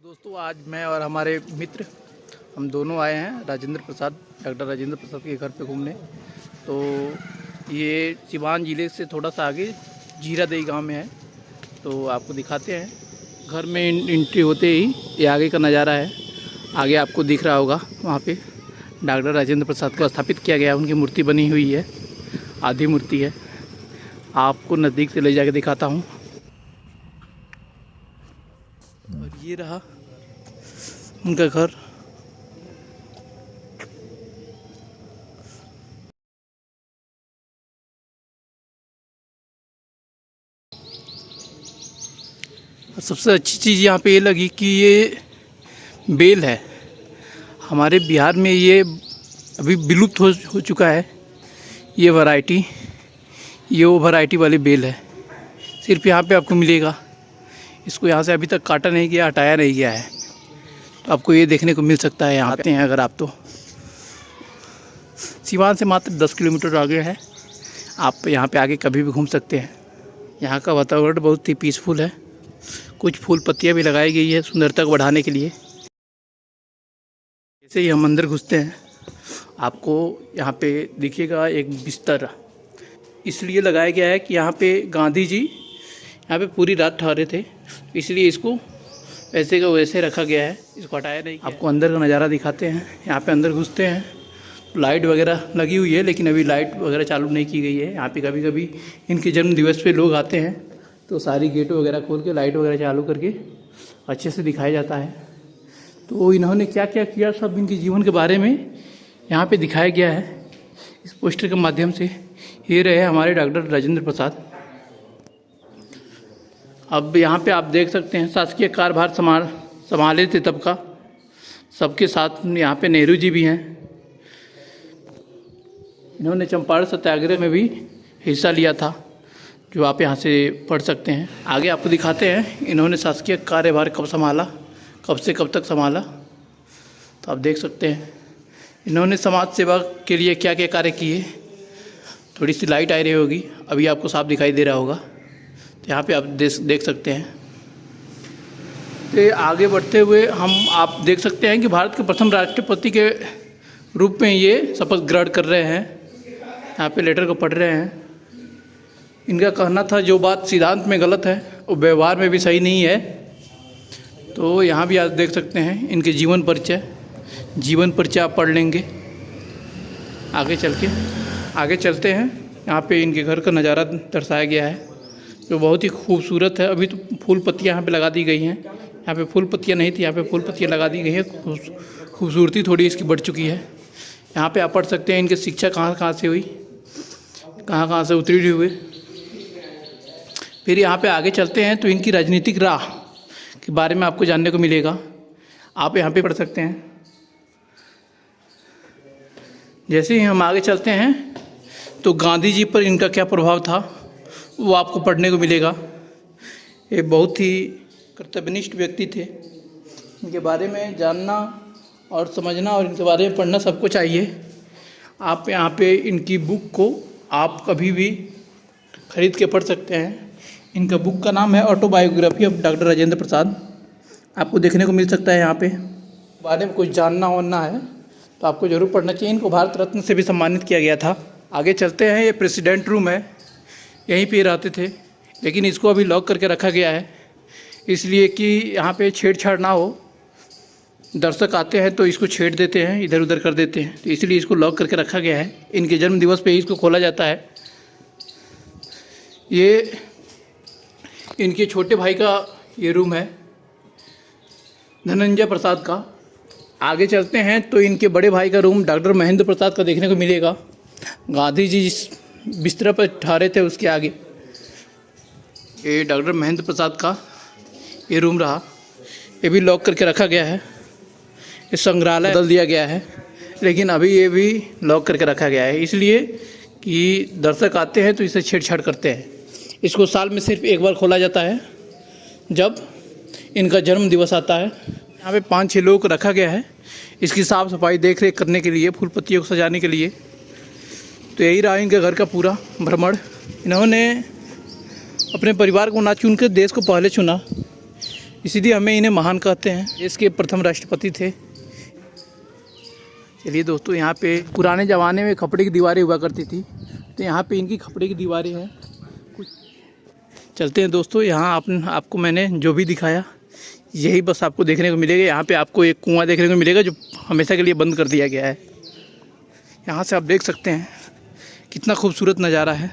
दोस्तों आज मैं और हमारे मित्र हम दोनों आए हैं डॉक्टर राजेंद्र प्रसाद के घर पे घूमने। तो ये सिवान जिले से थोड़ा सा आगे जीरादेई गांव में है। तो आपको दिखाते हैं। घर में एंट्री होते ही ये आगे का नज़ारा है। आगे आपको दिख रहा होगा, वहाँ पे डॉक्टर राजेंद्र प्रसाद को स्थापित किया गया है। उनकी मूर्ति बनी हुई है, आधी मूर्ति है। आपको नज़दीक से ले जाके दिखाता हूँ। और ये रहा उनका घर। सबसे अच्छी चीज़ यहाँ पे ये लगी कि ये बेल है। हमारे बिहार में ये अभी विलुप्त हो चुका है। ये वैरायटी, ये वो वैरायटी वाली बेल है, सिर्फ यहाँ पे आपको मिलेगा। इसको यहाँ से अभी तक काटा नहीं गया, हटाया नहीं गया है। तो आपको ये देखने को मिल सकता है। यहाँ आते हैं अगर आप तो सिवान से मात्र 10 किलोमीटर आगे है। आप यहाँ पे आके कभी भी घूम सकते हैं। यहाँ का वातावरण बहुत ही पीसफुल है। कुछ फूल पत्तियाँ भी लगाई गई है सुंदरता को बढ़ाने के लिए। जैसे ही हम अंदर घुसते हैं, आपको यहाँ पे दिखेगा एक बिस्तर। इसलिए लगाया गया है कि यहाँ पे गांधी जी यहाँ पे पूरी रात ठहरे थे, इसलिए इसको वैसे का वैसे रखा गया है, इसको हटाया नहीं गया। आपको अंदर का नज़ारा दिखाते हैं। यहाँ पे अंदर घुसते हैं, लाइट वगैरह लगी हुई है, लेकिन अभी लाइट वगैरह चालू नहीं की गई है। यहाँ पे कभी कभी इनके जन्म दिवस पे लोग आते हैं तो सारी गेट वगैरह खोल के लाइट वगैरह चालू करके अच्छे से दिखाया जाता है। तो इन्होंने क्या क्या किया सब इनके जीवन के बारे में यहाँ पे दिखाया गया है इस पोस्टर के माध्यम से। ये रहे हमारे डॉक्टर राजेंद्र प्रसाद। अब यहाँ पे आप देख सकते हैं शासकीय कार्यभार संभाले थे तब का। सबके साथ यहाँ पे नेहरू जी भी हैं। इन्होंने चंपारण सत्याग्रह में भी हिस्सा लिया था, जो आप यहाँ से पढ़ सकते हैं। आगे आपको दिखाते हैं इन्होंने शासकीय कार्यभार कब संभाला, कब से कब तक संभाला। तो आप देख सकते हैं इन्होंने समाज सेवा के लिए क्या क्या कार्य किए। थोड़ी सी लाइट आ रही होगी, अभी आपको साफ दिखाई दे रहा होगा। तो यहाँ पे आप देख सकते हैं। तो आगे बढ़ते हुए आप देख सकते हैं कि भारत के प्रथम राष्ट्रपति के रूप में ये शपथ ग्रहण कर रहे हैं। यहाँ पे लेटर को पढ़ रहे हैं। इनका कहना था जो बात सिद्धांत में गलत है वो व्यवहार में भी सही नहीं है। तो यहाँ भी आप देख सकते हैं इनके जीवन परिचय आप पढ़ लेंगे आगे चलते हैं। यहाँ पे इनके घर का नज़ारा दर्शाया गया है, जो बहुत ही खूबसूरत है। अभी तो फूल पत्तियाँ यहाँ पे लगा दी गई हैं। यहाँ पे फूल पत्तियाँ नहीं थी, यहाँ पे फूल पत्तियाँ लगा दी गई हैं। खूबसूरती थोड़ी इसकी बढ़ चुकी है। यहाँ पे आप पढ़ सकते हैं इनकी शिक्षा कहाँ से हुई, कहाँ से उत्तीर्ण हुए। फिर यहाँ पे आगे चलते हैं तो इनकी राजनीतिक राह के बारे में आपको जानने को मिलेगा। आप यहाँ पे पढ़ सकते हैं। जैसे ही हम आगे चलते हैं तो गांधी जी पर इनका क्या प्रभाव था वो आपको पढ़ने को मिलेगा। ये बहुत ही कर्तव्यनिष्ठ व्यक्ति थे। इनके बारे में जानना और समझना और इनके बारे में पढ़ना सबको चाहिए। आप यहाँ पे इनकी बुक को आप कभी भी खरीद के पढ़ सकते हैं। इनका बुक का नाम है autobiography of doctor Rajendra Prasad. आपको देखने को मिल सकता है। यहाँ पे बारे में कुछ जानना होना है तो आपको ज़रूर पढ़ना चाहिए। इनको भारत रत्न से भी सम्मानित किया गया था। आगे चलते हैं। ये प्रेसिडेंट रूम है, यहीं पे रहते थे, लेकिन इसको अभी लॉक करके रखा गया है, इसलिए कि यहाँ पे छेड़छाड़ ना हो। दर्शक आते हैं तो इसको छेड़ देते हैं, इधर उधर कर देते हैं, तो इसलिए इसको लॉक करके रखा गया है। इनके जन्म दिवस पे ही इसको खोला जाता है। ये इनके छोटे भाई का ये रूम है, धनंजय प्रसाद का। आगे चलते हैं तो इनके बड़े भाई का रूम डॉक्टर महेंद्र प्रसाद का देखने को मिलेगा। गांधी जी जिस बिस्तर पर ठहरे थे उसके आगे ये डॉक्टर महेंद्र प्रसाद का ये रूम रहा। ये भी लॉक करके रखा गया है। ये संग्रहालय बदल दिया गया है, लेकिन अभी ये भी लॉक करके रखा गया है, इसलिए कि दर्शक आते हैं तो इसे छेड़छाड़ करते हैं। इसको साल में सिर्फ एक बार खोला जाता है, जब इनका जन्म दिवस आता है। यहाँ पे 5-6 लोगों को रखा गया है इसकी साफ़ सफाई देख रेख करने के लिए, फूल पत्तियों को सजाने के लिए। तो यही रहा इनके घर का पूरा भ्रमण। इन्होंने अपने परिवार को ना चुन कर देश को पहले चुना। इसीलिए हमें इन्हें महान कहते हैं। देश के प्रथम राष्ट्रपति थे। चलिए दोस्तों, यहाँ पे पुराने ज़माने में खपड़े की दीवारें हुआ करती थी, तो यहाँ पे इनकी खपड़े की दीवारें हैं कुछ। चलते हैं दोस्तों, यहाँ आपको मैंने जो भी दिखाया यही बस आपको देखने को मिलेगा। यहाँ पे आपको एक कुआं देखने को मिलेगा जो हमेशा के लिए बंद कर दिया गया है। यहाँ से आप देख सकते हैं कितना खूबसूरत नज़ारा है।